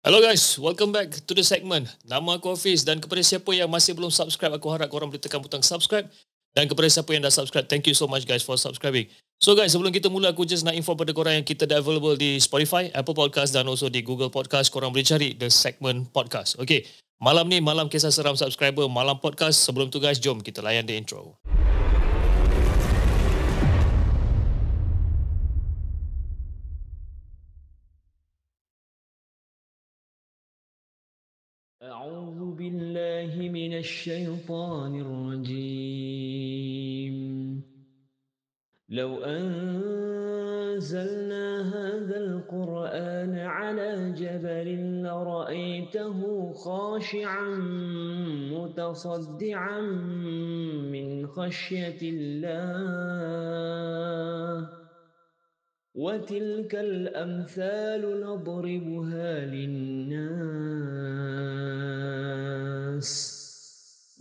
Hello guys, welcome back to the segment. Nama aku Hafiz dan kepada siapa yang masih belum subscribe, aku harap korang boleh tekan butang subscribe. Dan kepada siapa yang dah subscribe, thank you so much guys for subscribing. So guys, sebelum kita mula, aku just nak info pada korang yang kita dah available di Spotify, Apple Podcast dan also di Google Podcast. Korang boleh cari The Segment Podcast. Okay, malam ni malam kisah seram subscriber, malam podcast. Sebelum tu guys, jom kita layan the intro. أعوذ بالله من الشيطان الرجيم لو أنزلنا هذا القرآن على جبل لرأيته خاشعا متصدعا من خشية الله وتلك الأمثال نضربها للناس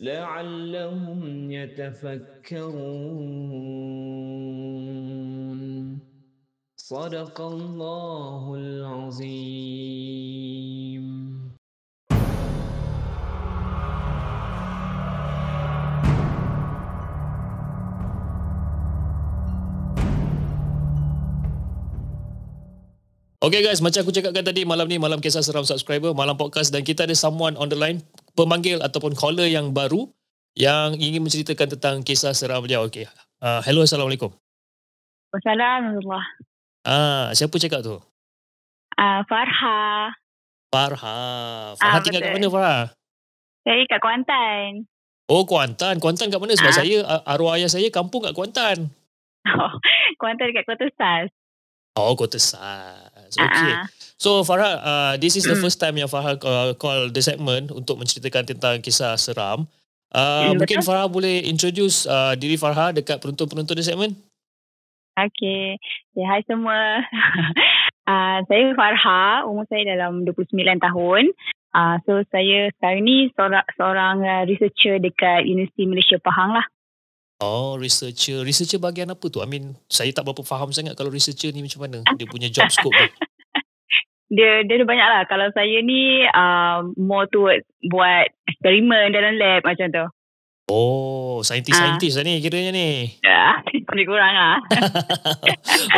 لعلهم يتفكرون صدق الله العظيم. Okay guys, macam aku cakapkan tadi, malam ni malam kisah seram subscriber, malam podcast, dan kita ada someone on the line, pemanggil ataupun caller yang baru yang ingin menceritakan tentang kisah seram dia. Okay. Hello, Assalamualaikum. Wassalamualaikum. Siapa cakap tu? Farha. Farha. Farha tinggal kat mana, Farha? Saya kat Kuantan. Oh, Kuantan. Kuantan kat mana? Sebab saya, arwah ayah saya kampung kat Kuantan. Oh, Kuantan dekat Kota Sas. Oh, Kota Sas. Okay. So, Farha, this is the first time yang Farha call the segment untuk menceritakan tentang kisah seram. Mungkin Farha boleh introduce diri Farha dekat penonton-penonton the segment? Okay. Hai semua. Saya Farha, umur saya dalam 29 tahun. So, saya sekarang ni seorang researcher dekat Universiti Malaysia Pahang lah. Oh, researcher. Researcher bahagian apa tu? I mean, saya tak berapa faham sangat kalau researcher ni macam mana. Dia punya job scope tu. Dia ada banyak lah. Kalau saya ni more towards buat eksperimen dalam lab macam tu. Oh, saintis-saintis lah ni kiranya ni. Lebih kurang lah.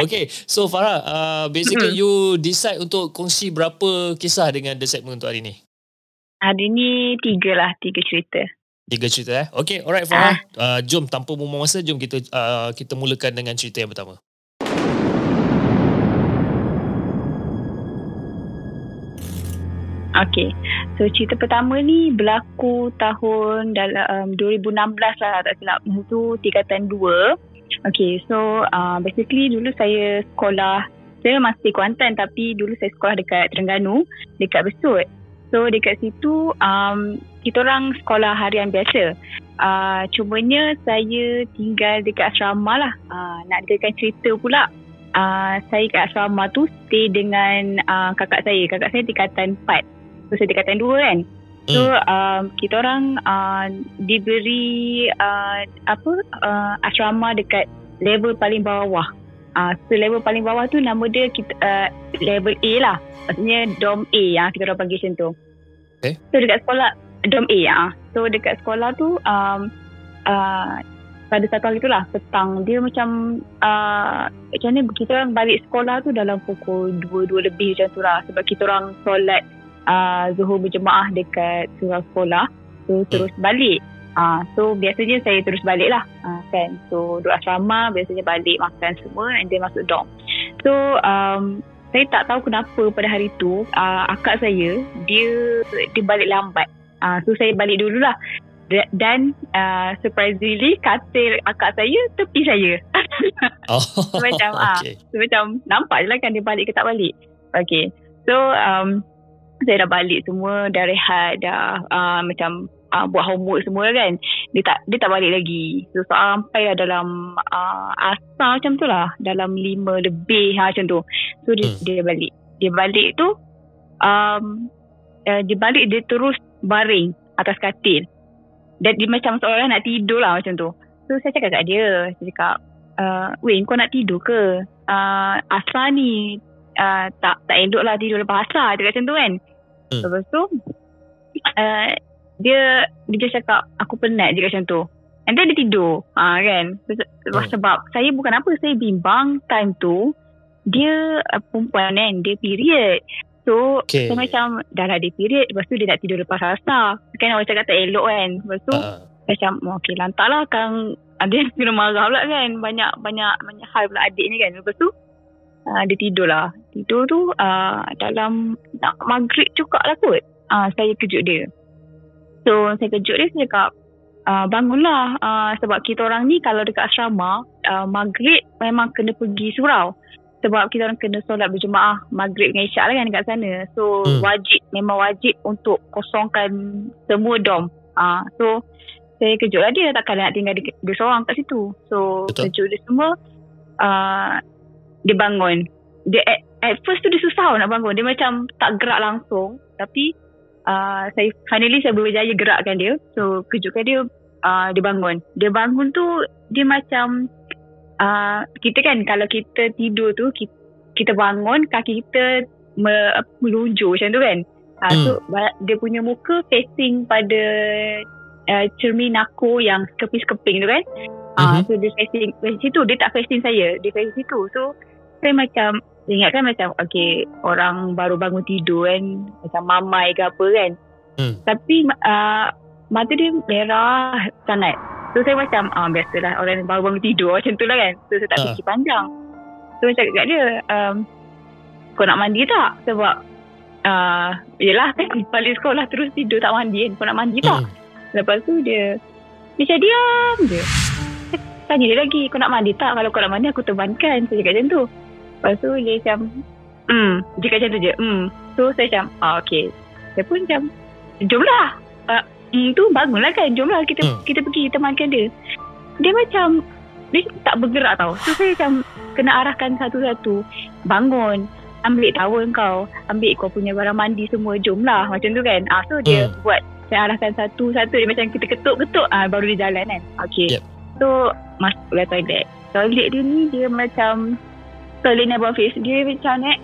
Okay, so Farha, basically you decide untuk kongsi berapa kisah dengan The Segment untuk hari ni? Hari ni 3 cerita. 3 cerita Okay, alright Farha. Jom tanpa membuang masa, jom kita mulakan dengan cerita yang pertama. Okay, so cerita pertama ni berlaku tahun dalam 2016 lah, tak silap. Masa tu tingkatan 2. Okay, so basically dulu saya sekolah, saya masih Kuantan tapi dulu saya sekolah dekat Terengganu, dekat Besut. So dekat situ kita orang sekolah harian biasa. Cumanya saya tinggal dekat asrama lah. Nak dengarkan cerita pula. Saya kat asrama tu stay dengan kakak saya. Kakak saya tingkatan 4. So saya tingkatan 2 kan. So kita orang diberi asrama dekat level paling bawah. So level paling bawah tu nama dia level A lah. Maksudnya dorm A yang kita orang panggil macam tu. Okay. So dekat sekolah dorm A So dekat sekolah tu pada satu hari tu lah petang dia macam mana kita orang balik sekolah tu dalam pukul 2 lebih macam tu lah. Sebab kita orang solat Zuhur berjemaah dekat surau sekolah. So terus balik. So biasanya saya terus balik lah kan. So duduk asrama, biasanya balik makan semua and then masuk dorm. So saya tak tahu kenapa pada hari tu akak saya dia balik lambat. So saya balik dululah. Dan surprisingly katil akak saya tepi saya. So, macam okay. So macam nampak je lah kan dia balik ke tak balik. Okay. So saya dah balik semua, dah rehat, dah macam buat homework semua kan. Dia tak balik lagi. So sampai dalam asar macam tu lah, dalam 5 lebih macam tu. So dia balik. Dia balik tu dia terus baring atas katil. Dan dia macam seorang nak tidur lah macam tu. So saya cakap kat dia, saya cakap, weh kau nak tidur ke? Asar ni tak elok lah tidur lepas asar, dia kata macam tu kan. Lepas tu dia just cakap aku penat je kat macam tu. And then dia tidur kan. Sebab saya bukan apa, saya bimbang time tu dia perempuan kan, dia period. So saya macam dah lah dia period, lepas tu dia nak tidur lepas asar kan, orang cakap tak elok kan. Lepas tu macam okay lantak lah kan, dia kena marah pula kan, banyak hal pula adik ni kan. Lepas tu dia tidur lah. Tidur tu dalam nak maghrib juga lah kot. Saya kejut dia. So saya kejut dia, saya cakap bangunlah, sebab kita orang ni kalau dekat asrama maghrib memang kena pergi surau. Sebab kita orang kena solat berjemaah maghrib dengan isyak lah kan dekat sana. So memang wajib untuk kosongkan semua dom. So saya kejut lah dia, takkan nak tinggal dia seorang kat situ. So kejut dia semua, dia bangun. Dia at first tu dia susah nak bangun. Dia macam tak gerak langsung. Tapi saya berjaya gerakkan dia. So kejutkan dia, dia bangun. Dia bangun tu dia macam kita kan kalau kita tidur tu kita bangun, kaki kita melunjur macam tu kan. So dia punya muka facing pada cermin aku yang sekeping-sekeping tu kan. So dia facing situ, dia tak facing saya, dia facing situ. So saya macam ingatkan macam okay, orang baru bangun tidur kan, macam mamai ke apa kan. Tapi mata dia merah sangat. So saya macam biasalah orang yang baru bangun tidur macam tu lah kan. So saya tak fikir panjang. So saya cakap kat dia, kau nak mandi tak? Sebab yelah kan balik sekolah terus tidur tak mandi kan. Kau nak mandi tak? Lepas tu dia macam diam je. Saya tanya dia lagi, kau nak mandi tak? Kalau kau nak mandi aku temankan. Saya cakap macam tu. Lepas tu dia macam dia cakap macam tu je. So saya macam okay. Saya pun macam jomlah, tu bangunlah kan, jomlah kita pergi temankan dia. Dia macam dia tak bergerak tau. So saya macam kena arahkan satu-satu. Bangun, ambil towel kau, ambil kau punya barang mandi semua, jomlah macam tu kan. So dia buat, saya arahkan satu-satu. Dia macam kita ketuk-ketuk, baru dia jalan kan. Okay. So masuklah toilet. Toilet dia ni dia macam toilet Nabil Hafiz. Dia macam ni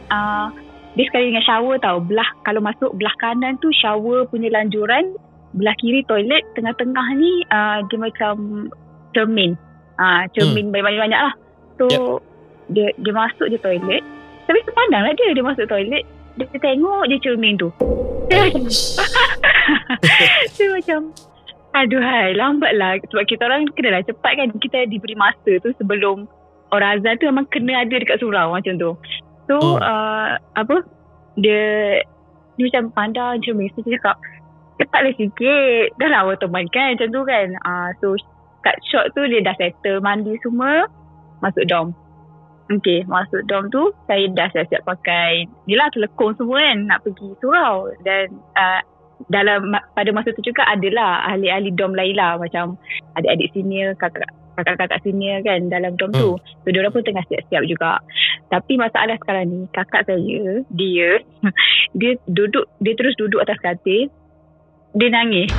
dia sekali dengan shower tau. Kalau masuk belah kanan tu shower punya lanjuran, belah kiri toilet, tengah-tengah ni dia macam cermin. Cermin banyak-banyak lah. So dia masuk je toilet. Tapi sepandang lah dia masuk toilet, dia tengok je cermin tu. Dia macam aduhai, lambat lah. Sebab kita orang kenalah cepat kan. Kita diberi masa tu sebelum orang azan tu memang kena ada dekat surau macam tu. So dia macam pandang cermin. So dia cakap cepatlah sikit, dah lah awak teman kan macam tu kan. So kat shot tu dia dah settle mandi semua, masuk dorm. Okay, masuk dorm tu saya dah siap-siap pakai yelah telekong semua kan, nak pergi surau. Dan pada masa tu juga adalah ahli-ahli dorm lain lah, macam adik-adik senior, kakak-kakak senior kan dalam dorm tu. So diorang pun tengah siap-siap juga. Tapi masalah sekarang ni, kakak saya dia terus duduk atas katil. Dia nangis.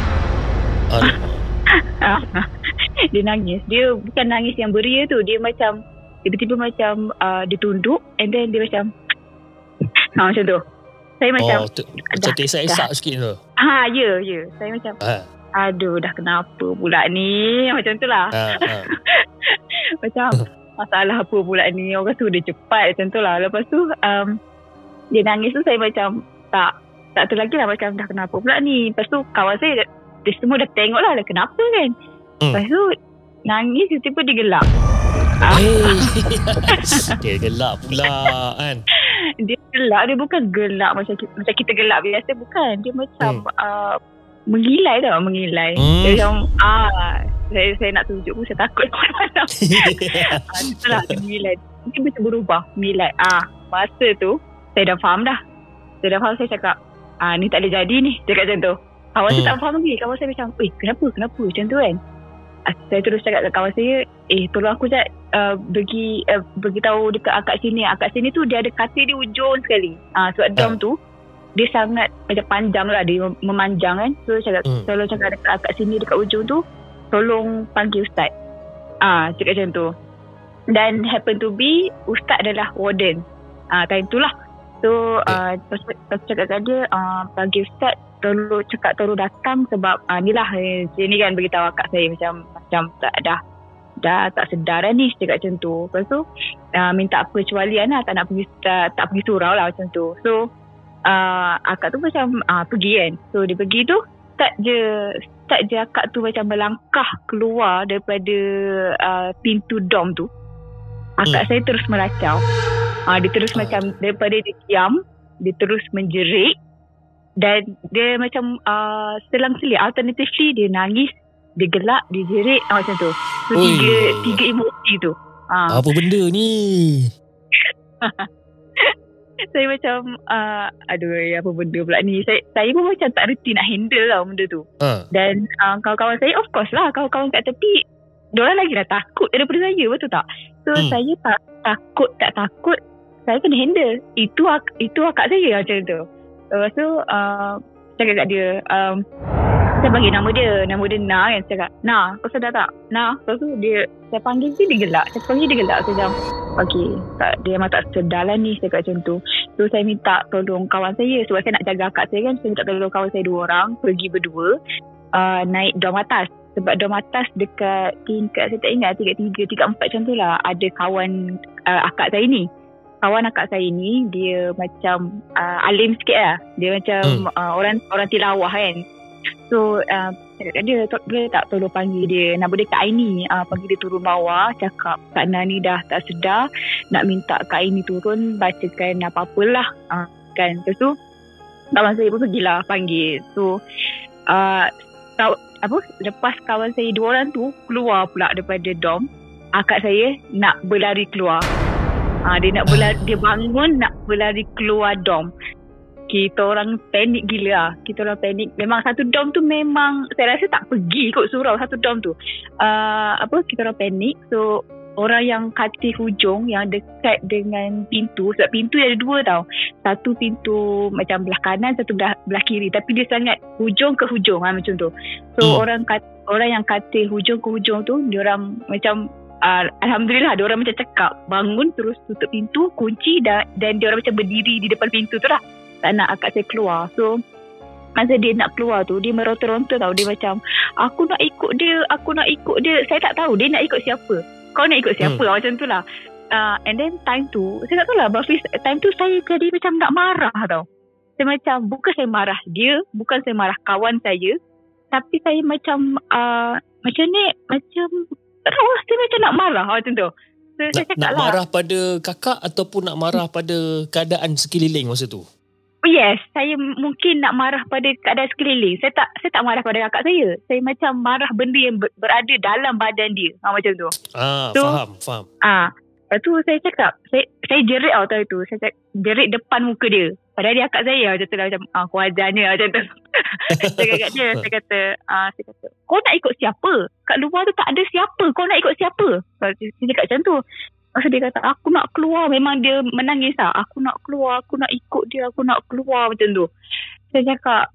Dia nangis. Dia bukan nangis yang beria tu. Dia macam tiba-tiba macam dia tunduk and then dia macam macam tu. Saya macam macam tesak-esak sikit tu. Ya. Saya macam aduh dah kenapa pula ni, macam tu lah. Macam masalah apa pula ni, orang tu dia cepat macam tu lah. Lepas tu dia nangis tu saya macam tak tu lagi lah, macam dah kenapa pula ni. Lepas tu kawan saya dia semua dah tengok lah kenapa kan. Lepas tu nangis tiba-tiba dia gelap. Dia gelap pula kan. Dia gelap, dia bukan gelap macam kita gelap biasa, bukan. Dia macam mengilai tau, mengilai. Dia macam saya nak tunjuk pun saya takut malam. Itulah dia mengilai. Mungkin bisa berubah mengilai. Masa tu saya dah faham dah. Saya cakap ni tak boleh jadi ni. Cakap macam tu. Kawan saya tak faham lagi. Kawan saya macam kenapa macam tu kan. Saya terus cakap kat kawan saya, tolong aku Jad beritahu dekat akak sini. Akak sini tu dia ada katil di ujung sekali. Sebab dorm tu dia sangat macam panjang lah, dia memanjang kan. So tolong cakap dekat akak sini dekat ujung tu, tolong panggil ustaz. Cakap macam tu. Dan happen to be ustaz adalah warden time tu lah. So lepas cakap kat dia, bagi Ustaz tolong datang sebab ni lah sini kan beritahu akak saya macam dah tak sedar dah ni, cakap macam tu. Lepas tu minta perkecualian lah, tak pergi surau lah macam tu. So akak tu macam pergi kan. So dia pergi tu start je akak tu macam melangkah keluar daripada pintu dom tu. Akak saya terus meracau. Dia terus macam daripada dia diam, dia terus menjerit. Dan dia macam selang-seling. Alternatively dia nangis, dia gelak, dia jerit, macam tu. So tiga emosi tu. Apa benda ni? Saya macam apa benda pula ni. Saya pun macam tak reti nak handle lah benda tu. Dan kawan-kawan saya, of course lah, kawan-kawan kat tepi, diorang lagi dah takut daripada saya, betul tak? So saya tak takut, saya kena handle. Itu akak saya macam tu. Lepas tu cakap kat dia, saya bagi nama dia Na kan. Saya cakap, Na, kau sedar tak? Na. Lepas tu saya panggil dia gelak. Saya panggil dia gelak. Saya macam, okay, dia memang tak sedar lah ni, saya cakap macam tu. So saya minta tolong kawan saya, sebab saya nak jaga akak saya kan. Saya minta tolong kawan saya 2 orang, pergi berdua, naik dom atas. Sebab dom atas dekat tingkat, saya tak ingat, tingkat 3, tingkat 4 macam tu lah, ada kawan akak saya ni. Kawan akak saya ni, dia macam alim sikit lah. Dia macam orang tilawah kan. So dia boleh tak tolong panggil dia, nama dia Kak Aini, panggil dia turun bawah, cakap Kak Nani dah tak sedar, nak minta Kak Aini turun bacakan apa-apalah kan. Lepas tu kawan saya pun pergilah panggil. So lepas kawan saya 2 orang tu keluar pula daripada dom, akak saya nak berlari keluar. Dia nak berlari, dia bangun nak berlari keluar dom. Kita orang panik gila lah. Kita orang panik. Memang satu dom tu memang saya rasa tak pergi kot surau satu dom tu. Kita orang panik. So orang yang katil hujung, yang dekat dengan pintu, sebab pintu ada 2 tau. Satu pintu macam belah kanan, satu belah kiri, tapi dia sangat hujung ke hujung macam tu. So orang yang katil hujung ke hujung tu, dia orang macam alhamdulillah, dia orang macam cakap bangun, terus tutup pintu, kunci, dan dia orang macam berdiri di depan pintu tu lah, tak nak akak saya keluar. So masa dia nak keluar tu, dia meronta-ronta tau. Dia macam, aku nak ikut dia. Saya tak tahu dia nak ikut siapa. Kau nak ikut siapa? Macam tu lah. And then time tu, saya tak tahu lah, time tu saya jadi macam nak marah tau. Saya macam, bukan saya marah dia, bukan saya marah kawan saya, tapi saya macam macam ni, macam tak tahu, saya macam nak marah macam tu. So, nak marah pada kakak ataupun nak marah pada keadaan sekeliling masa tu? Yes, saya mungkin nak marah pada keadaan sekeliling. Saya tak marah pada kakak saya. Saya macam marah benda yang berada dalam badan dia. Macam tu. So, faham. Lepas tu saya cakap, saya jerit tau itu. Saya jerit depan muka dia. Padahal dia akak saya macam tu lah, macam aku ajarnya macam tu. Saya kata dia, saya kata, kau nak ikut siapa? Kat luar tu tak ada siapa. Kau nak ikut siapa? Saya cakap macam tu. Masa dia kata, aku nak keluar. Memang dia menangis lah. Aku nak keluar, aku nak ikut dia, aku nak keluar macam tu. Saya cakap,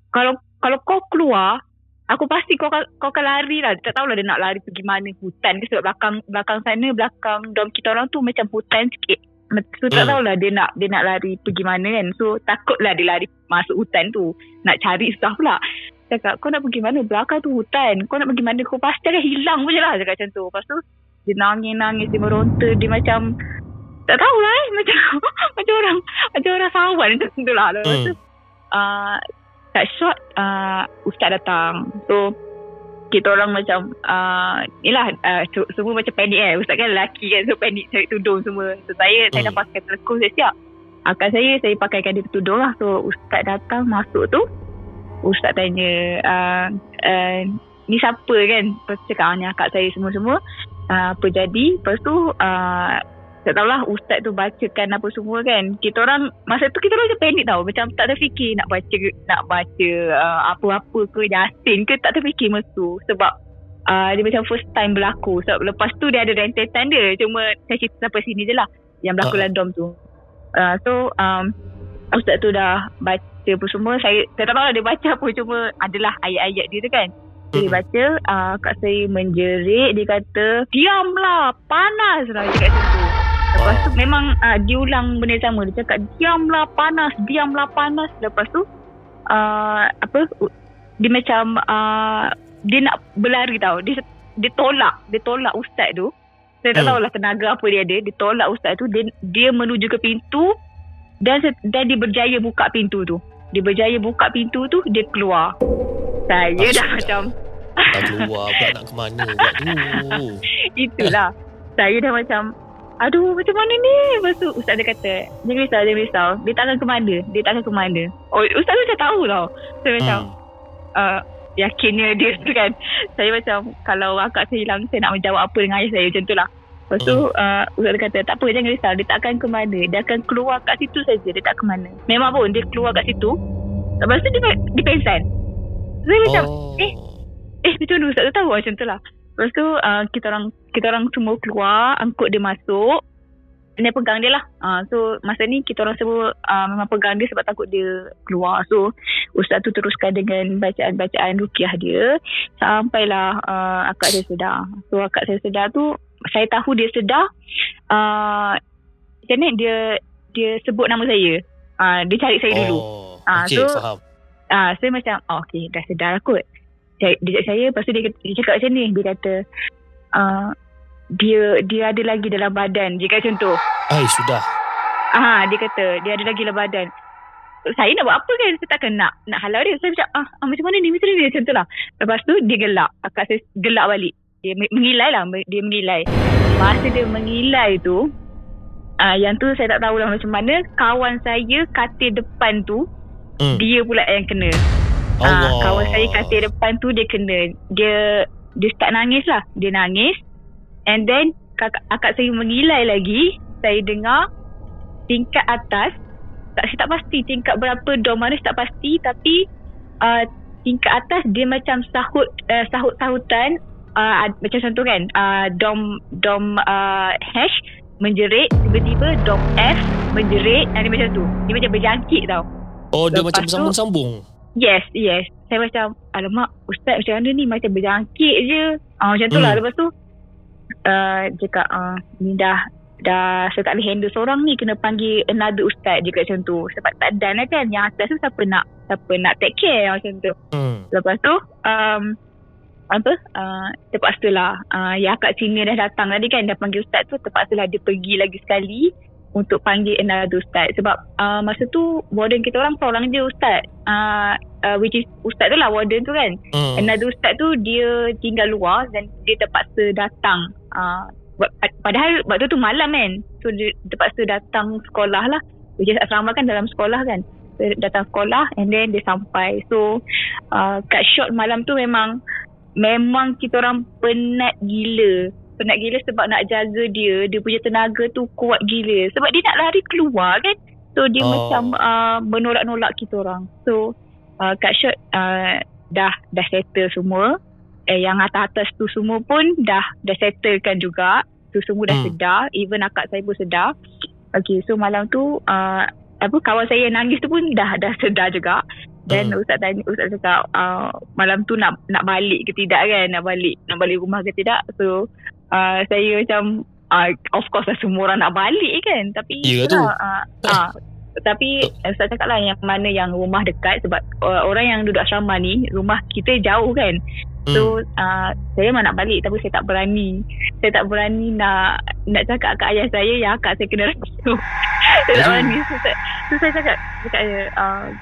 kalau kau keluar, aku pasti kau akan lari lah. Tak tahulah dia nak lari pergi mana, hutan ke, sebab belakang sana, belakang dom kita orang tu macam hutan sikit. So tak tahulah dia nak lari pergi mana kan. So takutlah dia lari masuk hutan tu, nak cari susah pula. Cakap, kau nak pergi mana? Belakang tu hutan. Kau nak pergi mana? Kau pasti akan hilang je lah. Cakap macam tu. Lepas tu dia nangis, dia meronta, dia macam tak tahulah macam orang sawan macam tu lah. Lepas tu kat short ustaz datang. So kita orang macam semua macam panik ustaz kan lelaki kan, so panik cari tudung semua. So saya dah pakai telekung, saya siap. Akak saya pakaikan dia tudung lah. So ustaz datang masuk tu, ustaz tanya ni siapa kan. Lepas tu cakap ni akak saya semua-semua. Apa jadi. Lepas tu tak tahulah ustaz tu bacakan apa semua kan. Kita orang masa tu kita orang macam panik tau, macam tak terfikir nak baca apa-apa ke Yasin ke, tak terfikir masa tu. Sebab dia macam first time berlaku. Sebab lepas tu dia ada rentetan dia, cuma saya cerita sampai sini je lah yang berlaku dalam dom tu. So ustaz tu dah baca apa semua. Saya tak tahu lah dia baca apa, cuma adalah ayat-ayat dia tu kan. Dia baca, kak saya menjerit, dia kata, diamlah, panas lah, dia kata macam tu. Lepas tu memang diulang benda sama. Dia cakap diamlah panas. Lepas tu dia macam dia nak berlari tau. Dia tolak ustaz tu. Saya tak tahulah tenaga apa dia ada. Dia tolak ustaz tu. Dia menuju ke pintu dan dia berjaya buka pintu tu. Dia keluar. Saya dah macam dah keluar pula, nak ke mana pula tu. Itulah. Saya dah macam aduh, macam mana ni? Lepas tu ustaz dia kata, jangan risau. Dia takkan ke mana. Oh, ustaz tu macam tahu tau. Saya macam yakinnya dia tu kan. Saya macam kalau akak saya hilang, saya nak menjawab apa dengan ayah saya, macam tu lah. Lepas tu ustaz dia kata, tak apa, jangan risau. Dia takkan ke mana. Dia akan keluar kat situ saja. Dia tak ke mana. Memang pun dia keluar kat situ. Lepas tu dia pengsan. Saya macam macam mana ustaz tu tahu, macam tu lah. Lepas tu kita orang semua keluar, angkut dia masuk. Dia pegang dia lah. So masa ni kita orang semua memang pegang dia sebab takut dia keluar. So ustaz tu teruskan dengan bacaan-bacaan ruqyah dia sampailah akak saya sedar. So akak saya sedar tu, saya tahu dia sedar macam ni, dia sebut nama saya. Dia cari saya dulu. Okay, so faham. saya macam okay, dah sedar lah kot. Dia cakap saya, lepas tu dia cakap macam ni. Dia kata dia ada lagi dalam badan. Dia kata macam tu. Sudah. Dia kata dia ada lagi dalam badan. Saya nak buat apa kan? Saya takkan nak halau dia. Saya macam macam mana ni macam tu lah. Lepas tu dia gelak. Akak saya gelak balik. Dia mengilai lah. Dia mengilai. Masa dia mengilai tu, yang tu saya tak tahulah macam mana. Kawan saya katil depan tu, dia pula yang kena. Kawan saya katil depan tu dia kena. Dia start nangis lah. Dia nangis. And then akak saya mengilai lagi. Saya dengar tingkat atas, saya tak pasti tingkat berapa dom mana, saya tak pasti. Tapi tingkat atas dia macam sahut-sahutan, macam contoh kan, dom hash menjerit, tiba-tiba dom F menjerit. Dia macam tu. Dia macam berjangkit tau. Dia macam bersambung-sambung. Yes. Saya macam, alamak ustaz macam mana ni, macam berjangkit je. Macam tu lah. Lepas tu cakap ni dah saya tak boleh handle seorang ni, kena panggil another ustaz je kat macam tu. Sebab tak dan lah kan, yang atas tu siapa nak take care macam tu. Lepas tu terpaksalah yang akak senior dah datang tadi kan, dah panggil ustaz tu, terpaksalah dia pergi lagi sekali untuk panggil another ustaz. Sebab masa tu warden kita orang seorang je ustaz, which is ustaz tu lah, warden tu kan. Another ustaz tu dia tinggal luar dan dia terpaksa datang. Padahal waktu tu malam kan, so dia terpaksa datang sekolah lah, which is asrama kan dalam sekolah kan. So, datang sekolah and then dia sampai. So kat shot malam tu memang kita orang penat gila sebab nak jaga dia punya tenaga tu kuat gila sebab dia nak lari keluar kan. So dia macam menolak-nolak kita orang. So kat shot dah settle semua. Yang atas-atas tu semua pun dah settlekan juga. Tu semua dah sedar. Even akak saya pun sedar. Okay, so malam tu kawan saya yang nangis tu pun dah sedar juga. Dan ustaz cakap malam tu nak balik ke tidak kan, nak balik rumah ke tidak. So saya macam of course lah, semua orang nak balik kan. Tapi tapi ustaz cakap lah yang mana yang rumah dekat. Sebab orang yang duduk asrama ni, rumah kita jauh kan. So saya memang nak balik, tapi saya tak berani nak cakap kat ayah saya yang akak saya kena rasuh. Saya tak berani. So saya cakap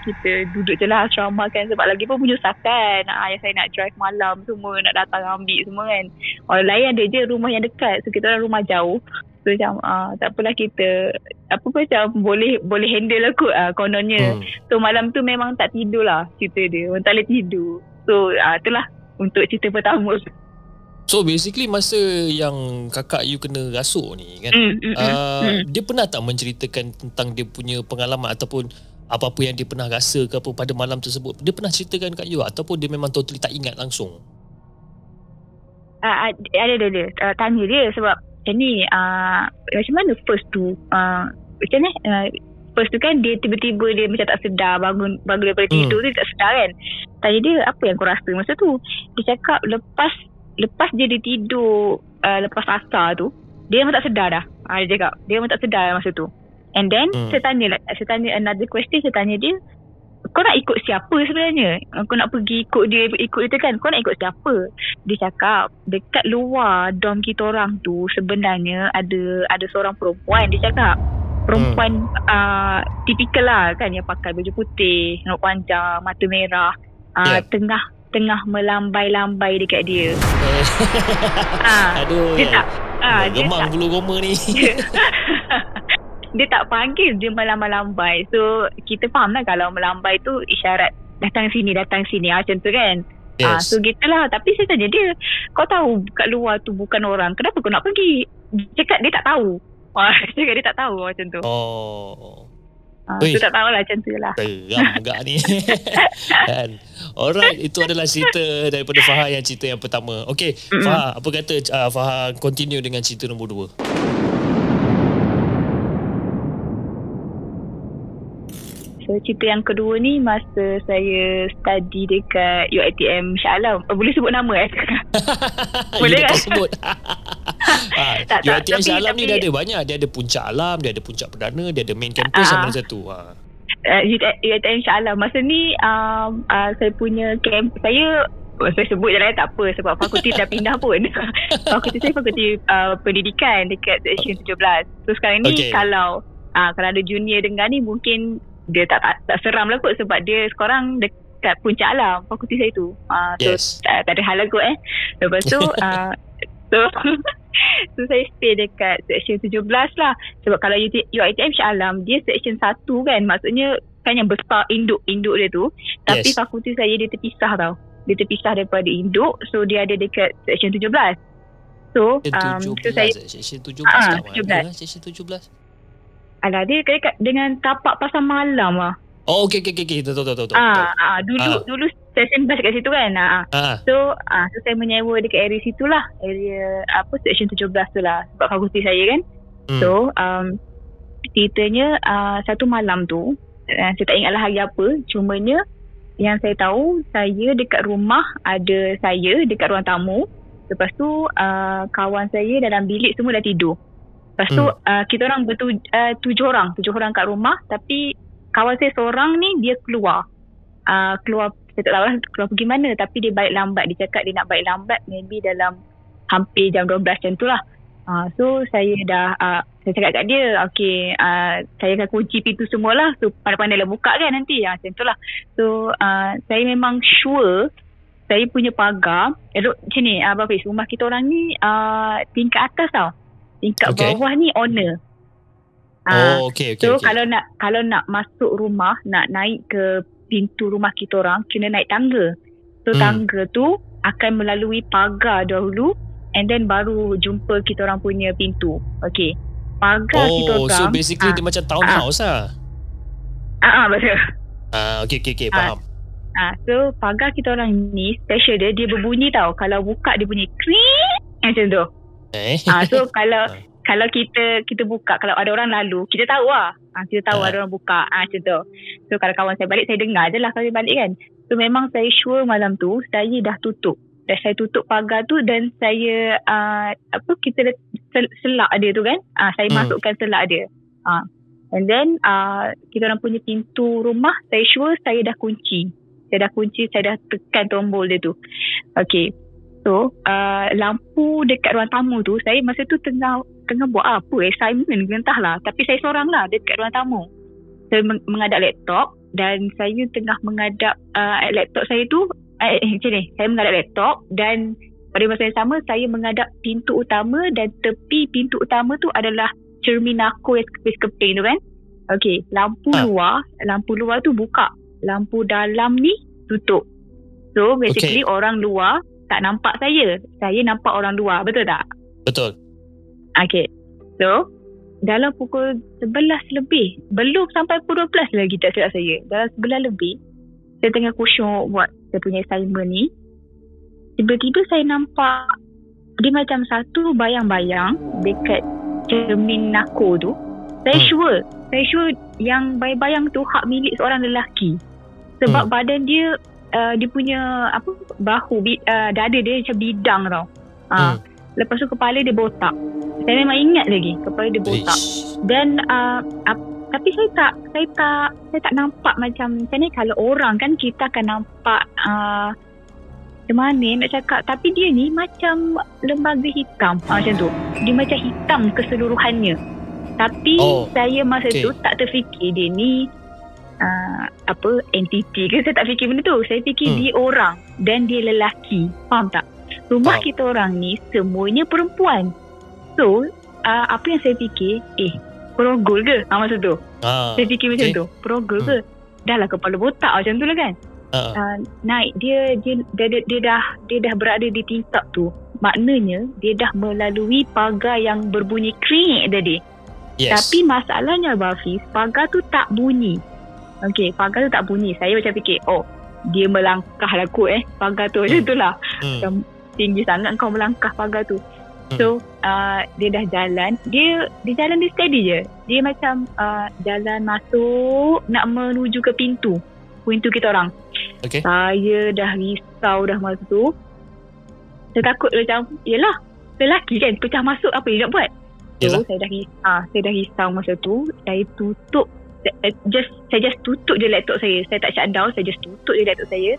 kita duduk je lah asrama kan. Sebab lagi pun menyusahkan, ayah saya nak drive malam semua, nak datang ambil semua kan. Orang lain ada je rumah yang dekat, so kita orang rumah jauh. So macam tak apalah, kita macam boleh handle lah kot kononnya. So malam tu memang tak tidur lah cerita dia, orang tak boleh tidur. So itulah untuk cerita pertama. So basically masa yang kakak you kena rasuk ni kan, dia pernah tak menceritakan tentang dia punya pengalaman ataupun apa-apa yang dia pernah rasa ke apa pada malam tersebut? Dia pernah ceritakan kat you ataupun dia memang totally tak ingat langsung? Ada tanya dia sebab macam ni, macam mana first tu, macam ni first tu kan dia tiba-tiba dia macam tak sedar, bangun daripada tidur tu dia tak sedar kan. Tanya dia, apa yang kau rasa masa tu? Dia cakap lepas dia tidur lepas asar tu, Dia memang tak sedar dah. Dia cakap dia memang tak sedar masa tu. And then saya tanya another question. Saya tanya dia, kau nak ikut siapa sebenarnya? Kau nak pergi ikut dia tu kan? Kau nak ikut siapa? Dia cakap dekat luar dom kita orang tu sebenarnya ada seorang perempuan. Dia cakap perempuan tipikal lah kan, yang pakai baju putih, rambut panjang, mata merah, tengah melambai-lambai dekat dia. Aduh, dia tak gemang bulu roma ni. Dia tak panggil, dia melambai-lambai. So kita faham lah kalau melambai tu isyarat datang sini macam tu kan. Yes. So gitulah. Tapi saya tanya dia, kau tahu kat luar tu bukan orang, kenapa kau nak pergi? Dia cakap dia tak tahu. Cakap dia tak tahu macam tu. So tak tahulah macam tu lah. Teram agak ni. Kan? Alright, itu adalah cerita daripada Fahar yang cerita yang pertama. Okay, Fahar, apa kata Fahar continue dengan cerita nombor 2? So cerita yang kedua ni masa saya study dekat UiTM Shah Alam. Boleh sebut nama Boleh kan? Sebut. UiTM Shah Alam ni tapi, dia ada banyak. Dia ada Puncak Alam, dia ada Puncak Perdana, dia ada main campus sama ada satu. UiTM Shah Alam. Masa ni saya punya camp, saya sebut je lah, tak apa, sebab fakulti dah pindah pun. Fakulti saya fakulti pendidikan dekat section 17. So sekarang ni kalau ada junior dengar ni, mungkin dia tak seram lah kot, sebab dia sekarang dekat Puncak Alam fakulti saya tu. So tak ada hal lah kot Lepas tu so saya stay dekat section 17 lah. Sebab kalau UiTM Shah Alam, dia section 1 kan, maksudnya kan yang besar induk dia tu. Tapi fakulti saya dia terpisah tau. Dia terpisah daripada induk. So dia ada dekat section 17. So saya section 17 kat mana? Section 17. Alah, dia dekat dengan tapak pasar malam lah. Oh, okey. Tahu. Dulu session bus kat situ kan. So saya menyewa dekat area situ lah. Area section 17 tu lah. Sebab fakulti saya kan. So ceritanya satu malam tu, saya tak ingat lah hari apa. Cumanya yang saya tahu, saya dekat rumah, ada saya dekat ruang tamu. Lepas tu kawan saya dalam bilik semua dah tidur. Lepas tu kita orang tujuh orang kat rumah. Tapi kawan saya seorang ni dia keluar, saya tak tahu lah keluar pergi mana. Tapi dia balik lambat. Dia cakap dia nak balik lambat maybe dalam hampir jam 12 macam tu lah. So saya saya cakap kat dia, okay, saya akan kunci pintu semua lah. So pandai-pandai lah buka kan nanti, macam tu lah. So saya memang sure saya punya pagar macam ni, Abang Fiz, rumah kita orang ni tingkat atas tau. Tingkat bawah ni owner. So kalau nak masuk rumah, nak naik ke pintu rumah kita orang, kena naik tangga. So tangga tu akan melalui pagar dahulu, and then baru jumpa kita orang punya pintu. Okay, pagar kita orang. So basically dia macam townhouse lah. Betul. Okay, faham. So pagar kita orang ni special dia berbunyi tau. Kalau buka dia bunyi krik macam tu. So kalau kita buka, kalau ada orang lalu, kita tahu lah. Kita tahu ada orang buka macam tu. So kalau kawan saya balik, saya dengar je lah kalau dia balik kan. So memang saya sure malam tu saya dah tutup. Dan saya tutup pagar tu, dan saya kita selak dia tu kan. Saya masukkan selak dia. And then kita orang punya pintu rumah, saya sure saya dah kunci. Saya dah tekan tombol dia tu. Okay. So lampu dekat ruang tamu tu, saya masa tu tengah buat apa, assignment ke entahlah. Tapi saya seorang lah dekat ruang tamu. Saya mengadap laptop, dan saya tengah mengadap laptop saya tu macam ni. Saya mengadap laptop, dan pada masa yang sama saya mengadap pintu utama, dan tepi pintu utama tu adalah cermin aku yang keping tu kan. Okay, lampu luar tu buka, lampu dalam ni tutup. So basically orang luar tak nampak saya nampak orang luar, betul tak? Betul. Okay, so dalam pukul 11 lebih, belum sampai pukul 12 lagi tak silap saya, dalam 11 lebih, saya tengah kusyuk buat saya punya assignment ni. Tiba-tiba saya nampak dia macam satu bayang-bayang dekat cermin aku tu. Saya sure yang bayang-bayang tu hak milik seorang lelaki. Sebab badan dia dia punya bahu, dada dia macam bidang tau. Lepas tu kepala dia botak. Saya memang ingat lagi kepala dia botak. Dan tapi saya tak nampak macam ni. Kalau orang kan kita akan nampak macam mana nak cakap, tapi dia ni macam lembaga hitam macam tu. Dia macam hitam keseluruhannya. Tapi saya masa tu tak terfikir dia ni entiti ke. Saya tak fikir benda tu. Saya fikir dia orang dan dia lelaki. Faham tak? Rumah kita orang ni semuanya perempuan. So apa yang saya fikir, perogol ke? Masa tu saya fikir macam tu, perogol ke? Dah lah kepala botak macam tu lah kan. Naik dia dah berada di tingkap tu. Maknanya dia dah melalui pagar yang berbunyi kring tadi. Tapi masalahnya Hafiz, pagar tu tak bunyi. Okey, pagar tu tak bunyi. Saya macam fikir, dia melangkah lah kot pagar tu. Macam tu lah. Macam tinggi sangat kau melangkah pagar tu. So dia dah jalan. Dia jalan, dia steady je. Dia macam jalan masuk, nak menuju ke pintu kita orang. Saya dah risau dah masa tu. Saya takut macam, yelah lelaki kan, pecah masuk, apa dia nak buat? So saya dah risau masa tu. Saya tutup, saya just tutup je laptop saya. Saya tak shut down, saya just tutup je laptop saya.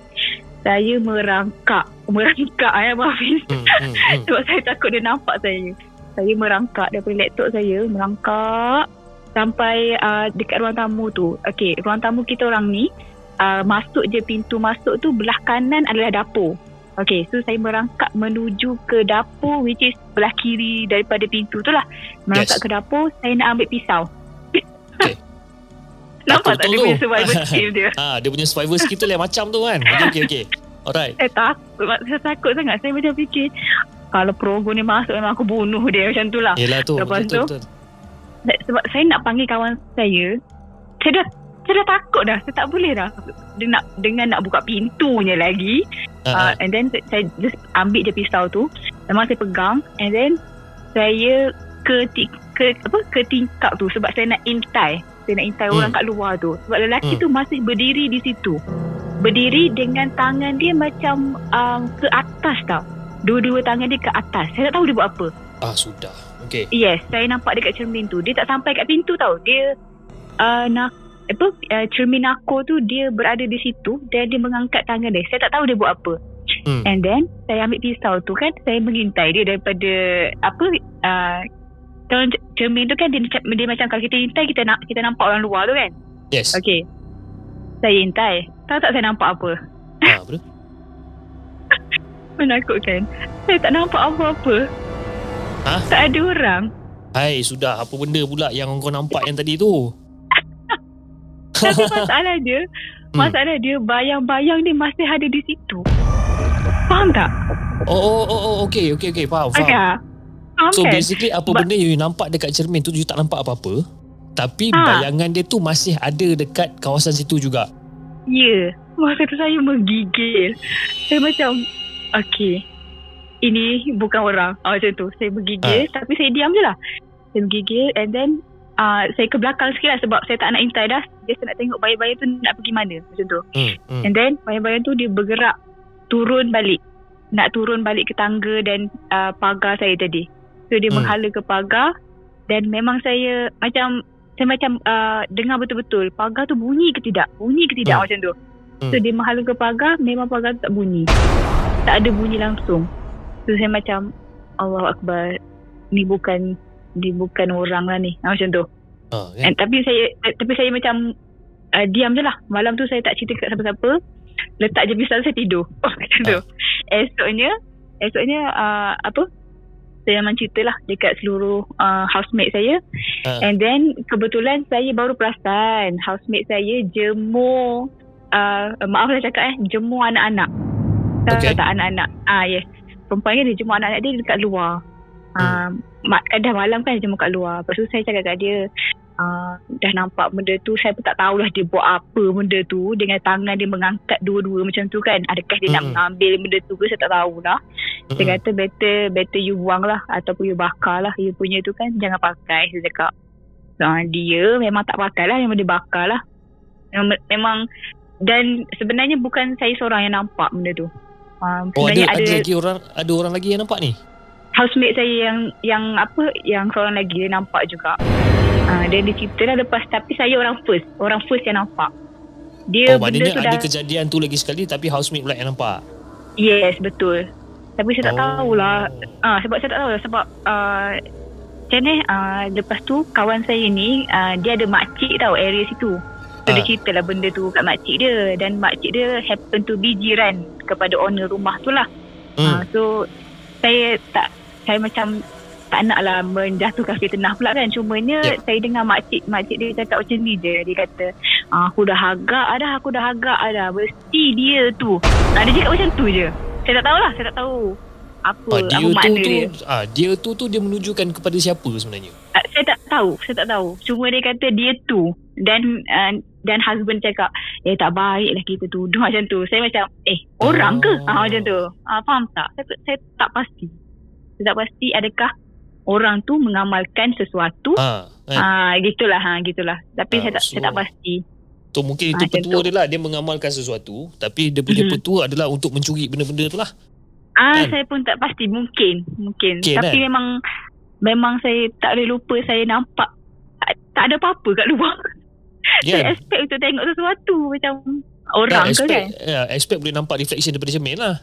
Saya merangkak Hafiz. Sebab saya takut dia nampak saya. Saya merangkak daripada laptop saya, merangkak sampai dekat ruang tamu tu. Okey, ruang tamu kita orang ni, masuk je, pintu masuk tu belah kanan adalah dapur. Okey, so saya merangkak menuju ke dapur, which is belah kiri daripada pintu tu lah. Merangkak ke dapur, saya nak ambil pisau. Nampak tak dia punya survival skill dia? Dia punya survival skill tu lain macam tu kan. Okay. Alright. Saya takut sangat. Saya macam fikir, kalau perogol ni masuk memang aku bunuh dia, macam tu lah. Yelah tu. Lepas betul. Sebab saya nak panggil kawan saya, saya dah takut dah. Saya tak boleh dah. Dengan nak buka pintunya lagi. And then saya just ambil je pisau tu. Memang saya pegang. And then saya ke tingkap tu. Sebab saya nak intai. Orang kat luar tu. Sebab lelaki tu masih berdiri di situ. Berdiri dengan tangan dia macam ke atas tau. Dua-dua tangan dia ke atas. Saya tak tahu dia buat apa. Sudah. Okay. Yes, saya nampak dekat cermin tu. Dia tak sampai kat pintu tau. Dia cermin aku tu, dia berada di situ dan dia mengangkat tangan dia. Saya tak tahu dia buat apa. And then saya ambil pisau tu kan, saya mengintai dia daripada kalau cermin tu kan dia macam kalau kita intai, kita nampak orang luar tu kan. Yes. Okay, saya intai. Tahu tak saya nampak apa? Apa tu? Menakutkan. Saya tak nampak apa-apa. Tak ada orang. Hai, sudah. Apa benda pula yang kau nampak yang tadi tu? Tapi masalah dia bayang-bayang dia masih ada di situ. Faham tak? Okay. Faham. So basically apa benda yang you nampak dekat cermin tu, you tak nampak apa-apa, tapi bayangan dia tu masih ada dekat kawasan situ juga. Ya. Masa tu saya menggigil. Saya macam, okay, ini bukan orang. Macam tu. Saya menggigil, tapi saya diam je lah. Saya menggigil and then saya ke belakang sikit lah sebab saya tak nak intai dah. Saya nak tengok bayang-bayang tu nak pergi mana. Macam tu. And then bayang-bayang tu dia bergerak turun balik. Nak turun balik ke tangga dan pagar saya tadi. So dia menghala ke pagar. Dan memang saya macam dengar betul-betul pagar tu bunyi ke tidak macam tu. So dia menghala ke pagar, memang pagar tu tak bunyi. Tak ada bunyi langsung. So saya macam, Allahu Akbar, ni bukan orang lah ni. Macam tu. And, tapi saya macam diam je lah. Malam tu saya tak cerita kat siapa-siapa. Letak je pisau, saya tidur. Macam tu. Esoknya saya memang cerita lah dekat seluruh housemate saya. And then kebetulan saya baru perasan housemate saya jemur, maaf lah cakap jemur anak-anak. Tak anak-anak. Yes. Perempuan kan dia jemur anak-anak dia dekat luar. Dah malam kan dia jemur kat luar. Lepas tu saya cakap kat dia, dah nampak benda tu. Saya pun tak tahulah dia buat apa benda tu. Dengan tangan dia mengangkat dua-dua macam tu kan. Adakah dia nak mengambil benda tu ke, saya tak tahulah. Saya kata better you buang lah, ataupun you bakar lah. You punya tu kan jangan pakai. Saya cakap dia memang tak pakai lah, memang dia bakar lah. Memang. Dan sebenarnya bukan saya seorang yang nampak benda tu. Ada orang lagi yang nampak ni? housemate saya yang seorang lagi dia nampak juga. Dia cerita lah lepas, tapi saya orang first yang nampak. Dia maknanya benda tu ada kejadian tu lagi sekali tapi housemate pula yang nampak. Yes, betul. Tapi saya tak tahulah. Sebab saya tak tahu sebab macam ni, lepas tu kawan saya ni dia ada makcik tau area situ. So dia ceritalah benda tu kat makcik dia, dan makcik dia happen to be jiran kepada owner rumah tu lah. So saya macam tak nak lah menjatuhkan fitnah pula kan. Cumanya saya dengar makcik dia cakap macam ni je. Dia kata, aku dah agak dah. Mesti dia tu. Dia cakap macam tu je. Saya tak tahu apa makna dia. Dia tu dia menunjukkan kepada siapa sebenarnya? Saya tak tahu. Cuma dia kata dia tu. Dan husband cakap, tak baik lah kita tuduh macam tu. Saya macam, orang ke? Macam tu. Faham tak? Saya tak pasti. Saya tak pasti adakah orang tu mengamalkan sesuatu. Gitulah. Tapi saya tak pasti. So mungkin itu petua dia lah. Dia mengamalkan sesuatu, tapi dia punya petua adalah untuk mencuri benda-benda tu lah. Saya pun tak pasti. Mungkin. Tapi memang saya tak boleh lupa. Saya nampak tak ada apa-apa kat luar. Saya expect untuk tengok sesuatu macam orang ke kan. Expect boleh nampak reflection daripada cermin lah.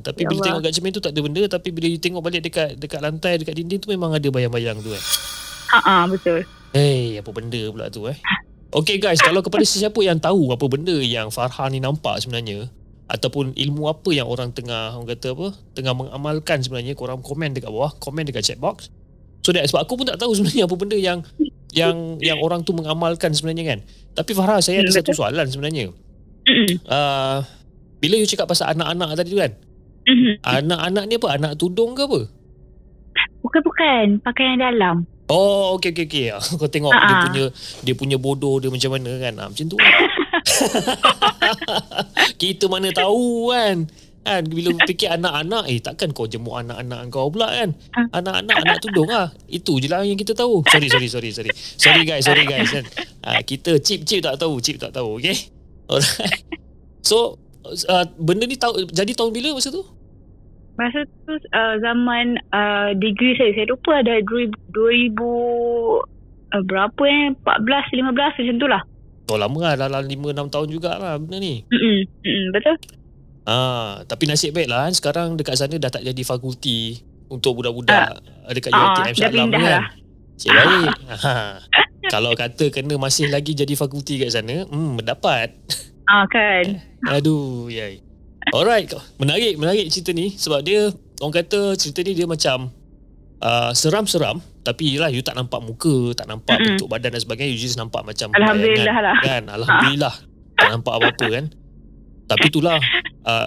Tapi bila tengok kat cermin tu tak ada benda, tapi bila you tengok balik dekat lantai, dekat dinding tu memang ada bayang-bayang tu betul. Apa benda pula tu Okay guys, kalau kepada sesiapa yang tahu apa benda yang Farha ni nampak sebenarnya, ataupun ilmu apa yang orang tengah mengamalkan sebenarnya, korang komen dekat bawah, komen dekat chat box. So that, sebab aku pun tak tahu sebenarnya apa benda yang orang tu mengamalkan sebenarnya kan. Tapi Farha, saya ada satu soalan sebenarnya. Bila you cakap pasal anak-anak tadi tu kan, anak-anak ni apa? Anak tudung ke apa? Bukan. Pakaian dalam. Okay. Kau tengok dia punya bodoh dia macam mana kan. Macam tu. Kita mana tahu kan. Bila fikir anak-anak, takkan kau jemuk anak-anak kau pula kan. Anak tudung lah. Itu je lah yang kita tahu. Sorry guys kan. Kita chip tak tahu. Okay. Alright. So benda ni jadi tahun bila masa tu? Masa tu zaman degree saya lupa, ada 2000 berapa 14, 15 macam tu lah. Lama lah, dalam 5-6 tahun jugalah benda ni. Betul. Tapi nasib baik lah sekarang dekat sana dah tak jadi fakulti untuk budak-budak dekat UiTM Shah Alam kan. Cik baik. Kalau kata kena masih lagi jadi fakulti kat sana, mendapat. Kan. Aduh, yai. Alright, menarik cerita ni sebab dia, orang kata cerita ni dia macam seram-seram, tapi yelah you tak nampak muka, tak nampak bentuk badan dan sebagainya, you just nampak macam Alhamdulillah lah kan. Alhamdulillah. Tak nampak apa-apa kan. Tapi itulah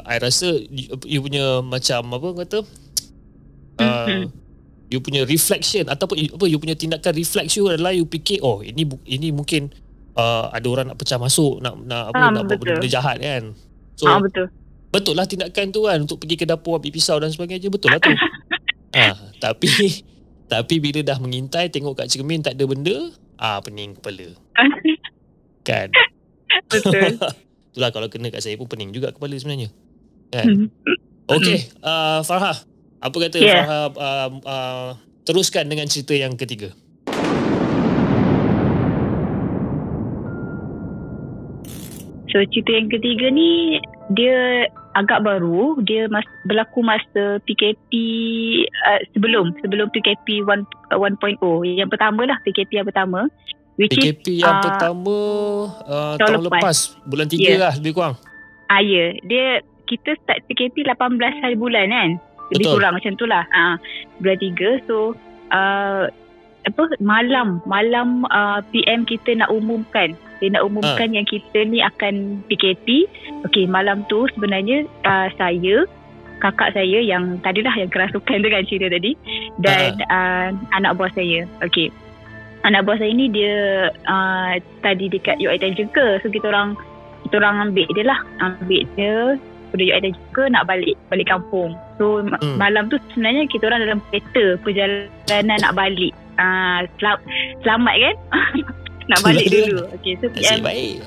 I rasa you punya macam apa kata you punya reflection ataupun you punya tindakan refleks you adalah you fikir ini mungkin ada orang nak pecah masuk, nak buat benda jahat kan. So betul lah tindakan tu kan, untuk pergi ke dapur ambil pisau dan sebagainya, betul lah tu. Tapi bila dah mengintai tengok kat cermin tak ada benda, pening kepala. Kan? Betul. Itulah kalau kena kat saya pun pening juga kepala sebenarnya. Kan? Okay, Farha, apa kata Farha teruskan dengan cerita yang ketiga. So cerita yang ketiga ni dia agak baru. Dia berlaku masa PKP sebelum PKP 1.0. Yang pertama lah, PKP yang pertama. PKP yang pertama tahun lepas bulan 3 lah lebih kurang. Dia kita start PKP 18 hari bulan kan. Lebih kurang macam tu lah. Bulan 3. So malam PM kita nak umumkan. Dia nak umumkan yang kita ni akan PKP. Okey, malam tu sebenarnya saya, kakak saya yang tadilah yang kerasukan tu kan cerita tadi, dan anak buah saya. Okey. Anak buah saya ni dia tadi dekat UiTM Jengka. So kita orang ambil dia lah. Ambil dia pada UiTM Jengka nak balik kampung. So malam tu sebenarnya kita orang dalam kereta perjalanan nak balik. Selamat kan? Nak balik dulu. Okay, so PM baik.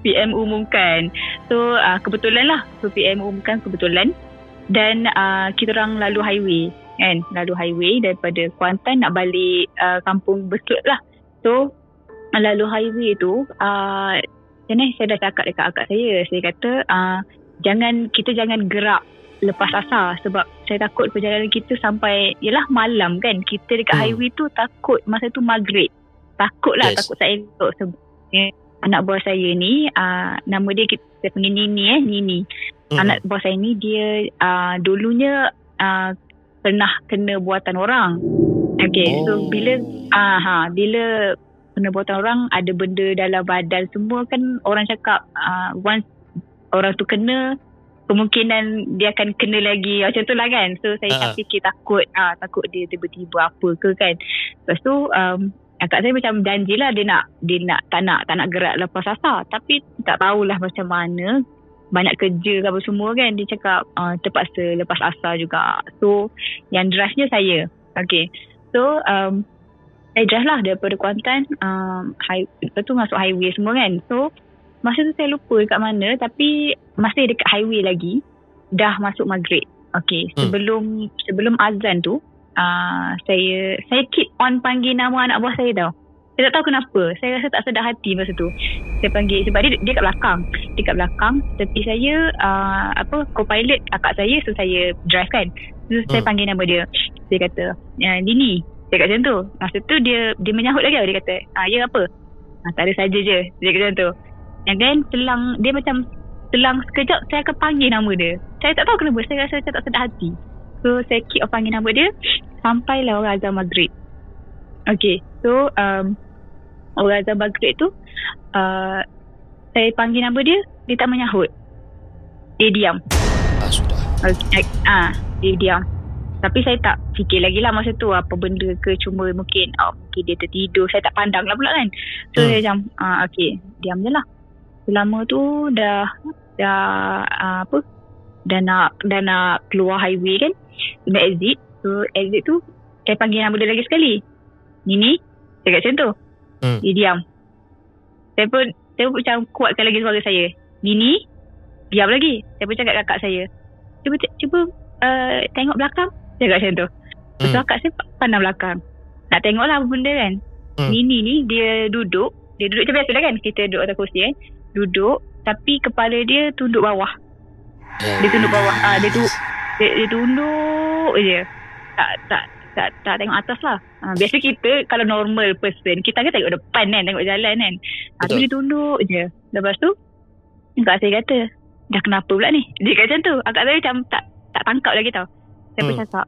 PM umumkan. So kebetulan lah. So PM umumkan kebetulan. Dan kita orang lalu highway kan, lalu highway daripada Kuantan nak balik kampung Besut lah. So lalu highway tu saya dah cakap dekat akak saya kata kita jangan gerak lepas asar, sebab saya takut perjalanan kita sampai yalah malam kan. Kita dekat highway tu takut masa tu maghrib. Takut saya elok sebab anak buah saya ni nama dia kita panggil Nini. Anak buah saya ni dia dulunya pernah kena buatan orang. Okay, so bila kena buatan orang, ada benda dalam badan semua kan, orang cakap once orang tu kena, kemungkinan dia akan kena lagi macam tu lah kan. So saya fikir takut dia tiba-tiba apa ke kan. Lepas tu akak saya macam janjilah dia nak tak nak gerak lepas asar, tapi tak tahulah macam mana, banyak kerja ke apa semua kan. Dia cakap terpaksa lepas asar juga. So yang drive-nya saya. Okay, so saya drive lah daripada Kuantan, lepas tu masuk highway semua kan. So masa tu saya lupa kat mana, tapi masih dekat highway lagi, dah masuk maghrib. Okay, sebelum azan tu saya keep on panggil nama anak buah saya tau. Saya tak tahu kenapa, saya rasa tak sedar hati masa tu. Saya panggil sebab dia kat belakang tepi saya, co-pilot akak saya, so saya drive kan. So saya panggil nama dia. Dia kata Nini. Dia kata macam tu. Masa tu dia menyahut lagi. Dia kata ya apa, tak ada saja je. Dia kata macam tu. And then selang sekejap saya akan panggil nama dia. Saya tak tahu kenapa, saya rasa saya tak sedar hati. So saya keep on panggil nama dia sampailah orang azan maghrib. Okay, so orang azan maghrib tu saya panggil nama dia tak menyahut. Dia diam. Sudah. Okay, dia diam. Tapi saya tak fikir lagi lah masa tu apa benda ke, cuma mungkin dia tertidur, saya tak pandang lah pula kan. So saya macam okay, diam je lah. Selama tu dah nak keluar highway kan, nak exit. So exit tu saya panggil nama dia lagi sekali, Nini. Saya kat macam tu. Dia diam. Saya pun macam kuatkan lagi suara saya, Nini. Diam lagi. Saya pun cakap kat kakak saya, cuba tengok belakang. Saya kat macam tu. So kakak saya pandang belakang, nak tengok lah apa benda kan. Nini ni dia duduk macam biasa lah kan, kita duduk atas kursi kan, duduk tapi kepala dia tunduk bawah. Dia tunduk bawah. Dia tunduk je. Tak tengok atas lah. Biasa kita kalau normal person, kita kan tengok depan kan, tengok jalan kan. Tapi dia tunduk je. Lepas tu kakak saya kata, dah kenapa pula ni? Dia kata macam tu. Akak saya macam tak tangkap lagi tau. Saya pun cakap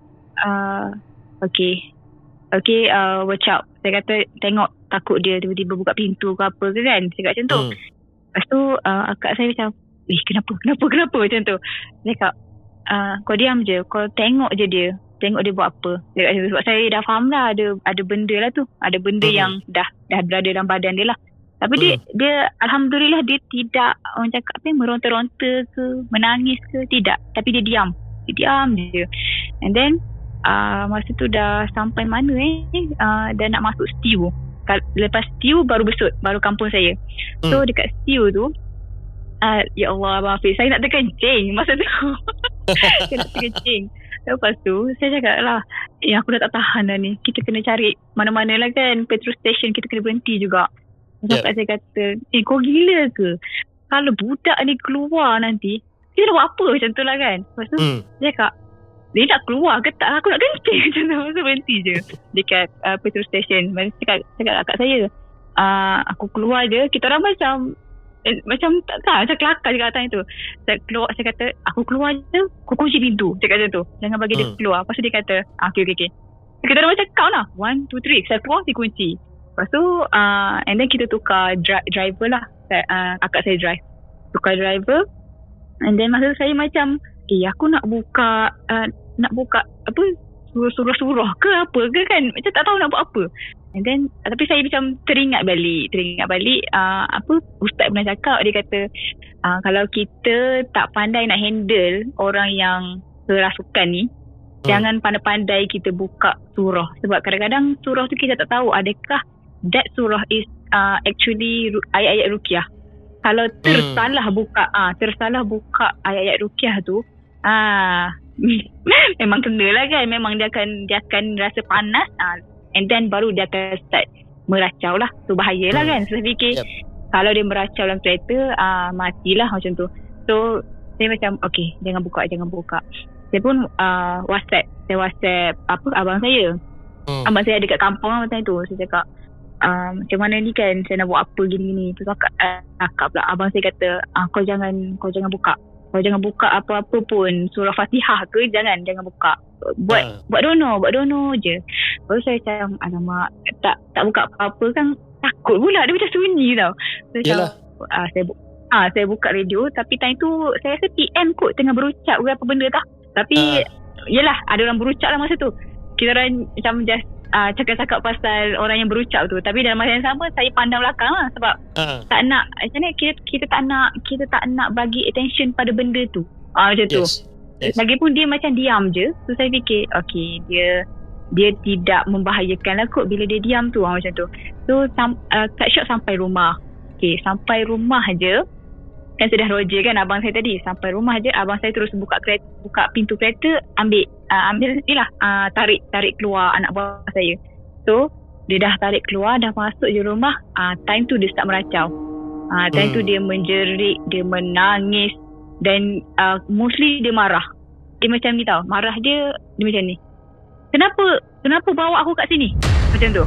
Okay, watch out. Saya kata tengok, takut dia tiba-tiba buka pintu ke apa ke kan. Saya kata macam tu. Lepas tu akak saya macam, kenapa macam tu. Saya cakap kau diam je, kau tengok je dia, tengok dia buat apa. Dia kata macam tu. Sebab saya dah faham lah, ada benda lah tu, ada benda yang dah berada dalam badan dia lah. Tapi dia alhamdulillah dia tidak orang cakap meronta-ronta ke, menangis ke, tidak. Tapi dia diam je. And then masa tu dah sampai mana dah nak masuk Stew. Lepas Stew baru Besut, baru kampung saya. So dekat Stew tu ya Allah Abang Hafiz, saya nak terkencing masa tu. Saya nak terkencing. Lepas tu saya cakap lah, aku dah tak tahan dah ni, kita kena cari mana-mana lah kan, petrol station kita kena berhenti juga. Sampai saya kata, kau gila ke? Kalau budak ni keluar nanti, kita nak buat apa macam tu lah kan. Lepas tu dia cakap, dia nak keluar ke tak, aku nak kencing macam tu. Masa berhenti je dekat petrol station. Cakap akak saya, aku keluar je. Kita orang macam tak kelakar je kat atas tu. Saya kata aku keluar je, kau kunci pintu. Cakap macam tu, jangan bagi dia keluar. Lepas tu dia kata okay. Kita orang macam count lah, 1, 2, 3. Saya keluar, dia kunci. Lepas tu and then kita tukar driver lah. Akak saya drive, tukar driver. And then masa tu saya macam aku nak buka apa, surah ke apa ke kan, macam tak tahu nak buat apa. And then tapi saya macam teringat balik apa ustaz pernah cakap. Dia kata kalau kita tak pandai nak handle orang yang kerasukan ni, jangan pandai-pandai kita buka surah. Sebab kadang-kadang surah tu kita tak tahu adakah that surah is actually ayat-ayat ruqyah. Kalau tersalah buka ayat-ayat ruqyah tu, memang kena lah kan. Memang dia akan rasa panas. And then baru dia akan start meracau lah. So bahayalah kan. So saya fikir kalau dia meracau dalam kereta, matilah macam tu. So saya macam okay, jangan buka. Saya pun WhatsApp abang saya. Abang saya ada kat kampung lah masa tu. Saya cakap macam mana ni kan, saya nak buat apa gini-gini. Terus akak pula, abang saya kata kau jangan buka. Kau jangan buka apa-apa pun, surah Fatihah ke jangan buka. Buat dono je. Baru saya macam alamak, tak buka apa-apa kan, takut pula dia macam sunyi tau. Saya buka radio, tapi time tu saya rasa PM kot tengah berucap ke apa benda tau. Tapi yelah, ada orang berucap lah masa tu. Kita orang macam just cakap-cakap pasal orang yang berucap tu. Tapi dalam masa yang sama saya pandang belakang lah. Sebab tak nak, macam ni, kita tak nak bagi attention pada benda tu. Macam tu. Lagipun dia macam diam je. So saya fikir okay, dia tidak membahayakan lah kot bila dia diam tu, macam tu. So cut shot sampai rumah. Okay, sampai rumah je kan sudah Roger kan abang saya tadi. Sampai rumah je abang saya terus buka pintu kereta, ambil ni lah, tarik keluar anak buah saya. So dia dah tarik keluar, dah masuk je rumah. Time tu dia start meracau. Time tu dia menjerit, dia menangis. Dan mostly dia marah. Dia macam ni tau, marah dia macam ni, Kenapa bawa aku kat sini? Macam tu.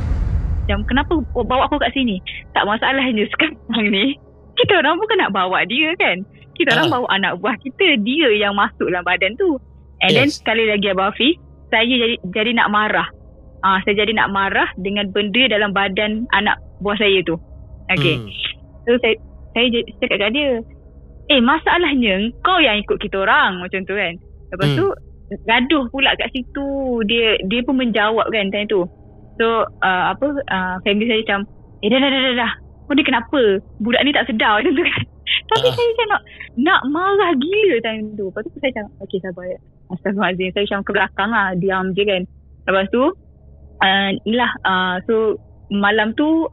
Macam kenapa bawa aku kat sini? Tak masalahnya sekarang ni kita orang bukan nak bawa dia kan. Kita orang bawa anak buah kita. Dia yang masuk dalam badan tu. And then sekali lagi Abang Hafiz, saya jadi nak marah. Saya jadi nak marah dengan benda dalam badan anak buah saya tu. Okay. So saya cakap kat dia, masalahnya kau yang ikut kita orang, macam tu kan. Lepas tu gaduh pula kat situ. Dia pun menjawab kan time tu. So family saya macam dah kau ni kenapa? Budak ni tak sedar macam tu kan. Tapi saya macam nak marah gila time tu. Lepas tu saya macam okay, sabar ya, astagfirullahaladzim. Saya macam ke belakang lah, diam je kan. Lepas tu so malam tu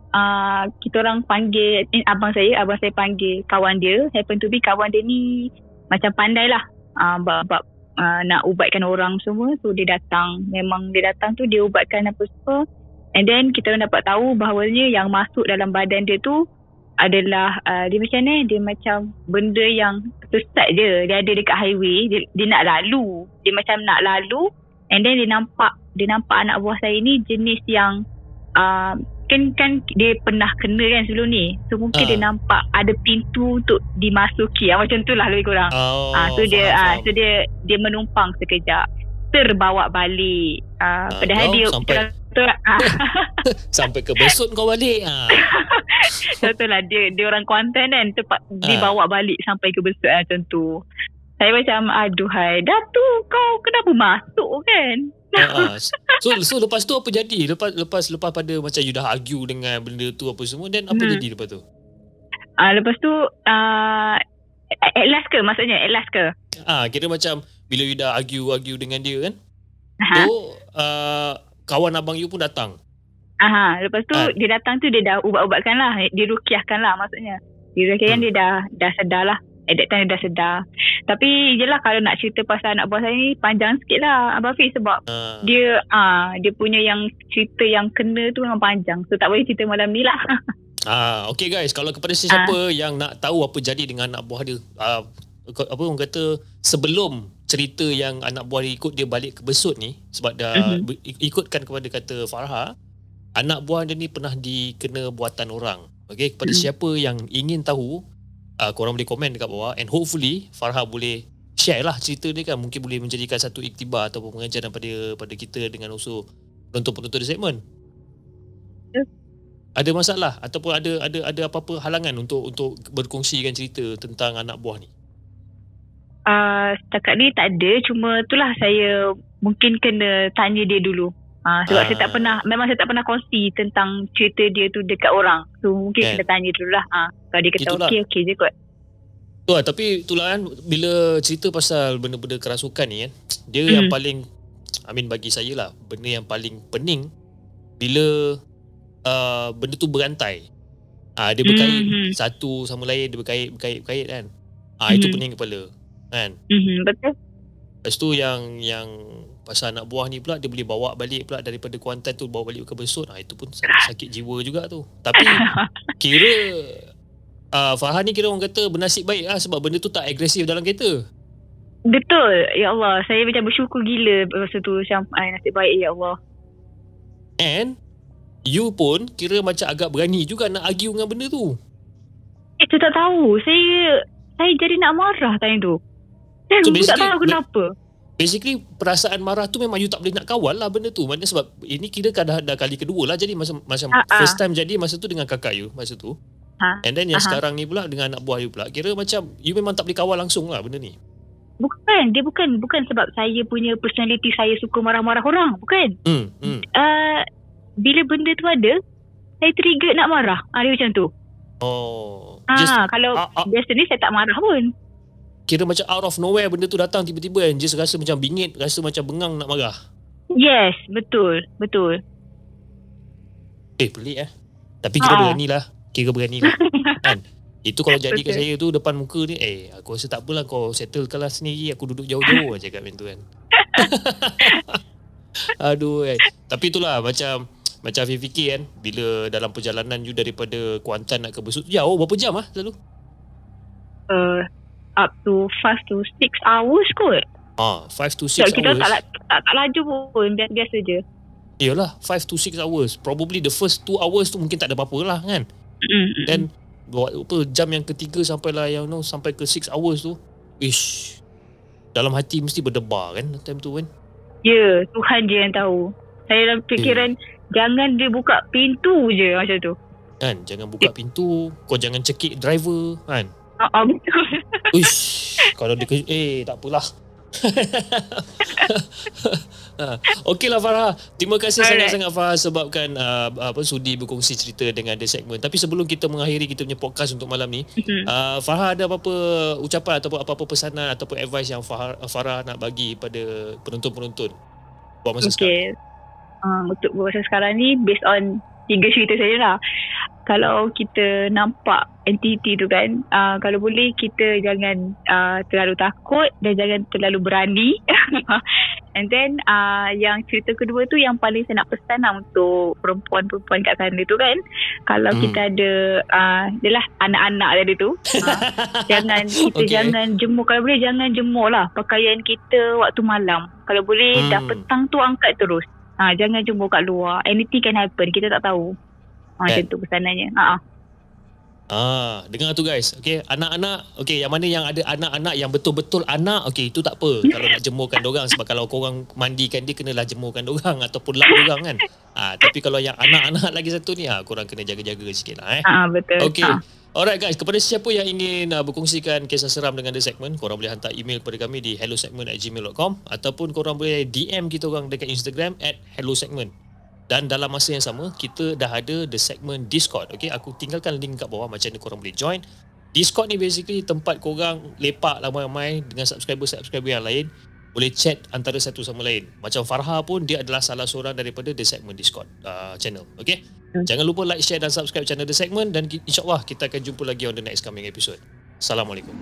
kita orang panggil abang saya panggil kawan dia. Happen to be kawan dia ni macam pandai lah bab nak ubatkan orang semua. So dia datang. Memang dia datang tu dia ubatkan apa-apa. And then kita orang dapat tahu bahawanya yang masuk dalam badan dia tu adalah dia macam ni, dia macam benda yang sesat je. Dia ada dekat highway, dia nak lalu. Dia macam nak lalu. And then dia nampak anak buah saya ni jenis yang kan dia pernah kena kan sebelum ni. So mungkin dia nampak ada pintu untuk dimasuki. Macam tu lah lebih kurang. So dia menumpang sekejap, terbawa balik. Padahal dia sampai ke Besut kau balik. Betul lah, dia orang Kuantan kan, cepat dibawa balik sampai ke Besut macam tu. Saya macam aduhai, dah tu kau kenapa masuk kan. So lepas tu apa jadi? Lepas pada macam you dah argue dengan benda tu apa semua, then apa jadi lepas tu? Lepas tu at last ke? Maksudnya at last ke? Kira macam bila you dah argue dengan dia kan, so kawan abang you pun datang. Lepas tu dia datang tu, dia dah ubat-ubatkan lah, dia rukiahkan lah maksudnya. Dia rukiahkan, dia dah sedar lah. At that time dia dah sedar. Tapi yelah, kalau nak cerita pasal anak buah saya ni panjang sikit lah Abang Hafiz. Sebab dia punya yang cerita yang kena tu memang panjang. So tak boleh cerita malam ni lah. Okay guys, kalau kepada sesiapa yang nak tahu apa jadi dengan anak buah dia, apa orang kata, sebelum cerita yang anak buah dia ikut dia balik ke Besut ni, sebab dah ikutkan kepada kata Farha, anak buah dia ni pernah dikena buatan orang. Okay, kepada siapa yang ingin tahu, korang boleh komen dekat bawah, and hopefully Farha boleh share lah cerita dia kan. Mungkin boleh menjadikan satu iktibar ataupun pengajaran pada kita dengan usul penonton-penonton di segmen. Ada masalah ataupun ada apa-apa halangan untuk berkongsikan cerita tentang anak buah ni? Setakat ni tak ada. Cuma itulah, saya mungkin kena tanya dia dulu. Sebab saya tak pernah kongsi tentang cerita dia tu dekat orang. So mungkin kena tanya dulu lah. Kalau dia kata okey je kot. Tapi itulah kan, bila cerita pasal benda-benda kerasukan ni kan, dia yang paling, bagi saya lah, benda yang paling pening bila benda tu berantai. Dia berkait satu sama lain, dia berkait kan. Itu pening kepala kan. Betul. Lepas tu yang pasal anak buah ni pula, dia boleh bawa balik pula daripada Kuantan tu, bawa balik ke Besut. Itu pun sakit jiwa juga tu. Tapi kira Farhan ni kira orang kata bernasib baik lah, sebab benda tu tak agresif dalam kereta. Betul. Ya Allah, saya macam bersyukur gila masa tu. Macam nasib baik, ya Allah. And you pun kira macam agak berani juga nak argue dengan benda tu. Saya tak tahu. Saya jadi nak marah time tu. So Saya tak tahu kenapa. Basically perasaan marah tu memang you tak boleh nak kawal lah benda tu. Maknanya sebab ini kira dah kali kedua lah. Jadi macam first time jadi masa tu dengan kakak you masa tu. And then yang sekarang ni pula dengan anak buah you pula. Kira macam you memang tak boleh kawal langsung lah benda ni. Bukan. Dia bukan sebab saya punya personality saya suka marah-marah orang. Bukan. Bila benda tu ada, saya trigger nak marah. Dia macam tu. Oh. Kalau biasa ni saya tak marah pun. Kira macam out of nowhere benda tu datang tiba-tiba and just rasa macam bingit, rasa macam bengang nak marah. Yes, betul. Pelik Tapi kira berani lah. Kan? Itu kalau jadi ke saya tu depan muka ni, aku rasa tak apalah, kau settle kelas sendiri, aku duduk jauh-jauh aja kat macam tu kan. Aduh. Tapi itulah macam Hafiz fikir kan, bila dalam perjalanan you daripada Kuantan nak ke Besut, jauh berapa jam selalu? Up to 5 to 6 hours kot. 5 to 6 kita hours. tak laju pun, biasa je. Iyalah, 5 to 6 hours. Probably the first 2 hours tu mungkin tak ada apa-apa lah kan. Dan jam yang ketiga sampailah sampai ke 6 hours tu, dalam hati mesti berdebar kan time tu kan. Ya, Tuhan je yang tahu. Saya dalam fikiran jangan dia buka pintu je macam tu. Kan, jangan buka pintu, kau jangan cekik driver kan. Betul. Kalau dia tak apalah. Okeylah Farah, terima kasih sangat-sangat Farah sebabkan sudi berkongsi cerita dengan The Segment. Tapi sebelum kita mengakhiri kita punya podcast untuk malam ni, Farah ada apa-apa ucapan ataupun apa-apa pesanan ataupun advice yang Farah nak bagi pada penonton-penonton buat masa sekarang? Untuk masa sekarang ni based on 3 cerita saya lah. Kalau kita nampak entiti tu kan, kalau boleh kita jangan terlalu takut dan jangan terlalu berani. And then yang cerita kedua tu yang paling saya nak pesan lah untuk perempuan-perempuan kat sana tu kan, kalau kita ada adalah anak-anak tadi tu, jangan jemur. Kalau boleh jangan jemur lah pakaian kita waktu malam. Kalau boleh dah petang tu angkat terus. Jangan jemur kat luar. Anything can happen, kita tak tahu. Macam tu pesanannya. Dengar tu guys. Okay, anak-anak, yang mana yang ada anak-anak yang betul-betul anak, itu tak apa kalau nak jemurkan dorang, sebab kalau korang mandikan dia kenalah jemurkan dorang ataupun lap dorang kan. Tapi kalau yang anak-anak lagi satu ni, korang kena jaga-jaga sikit lah. Betul. Okay. Alright guys, kepada siapa yang ingin berkongsikan kisah seram dengan The Segment, korang boleh hantar email kepada kami di hellosegment@gmail.com ataupun korang boleh DM kita orang dekat Instagram @hellosegment. Dan dalam masa yang sama, kita dah ada The Segment Discord. Okay, aku tinggalkan link kat bawah macam ni korang boleh join. Discord ni basically tempat korang lepak ramai-ramai dengan subscriber yang lain. Boleh chat antara satu sama lain. Macam Farha pun, dia adalah salah seorang daripada The Segment Discord channel. Okay, jangan lupa like, share dan subscribe channel The Segment. Dan insyaAllah kita akan jumpa lagi on the next coming episode. Assalamualaikum.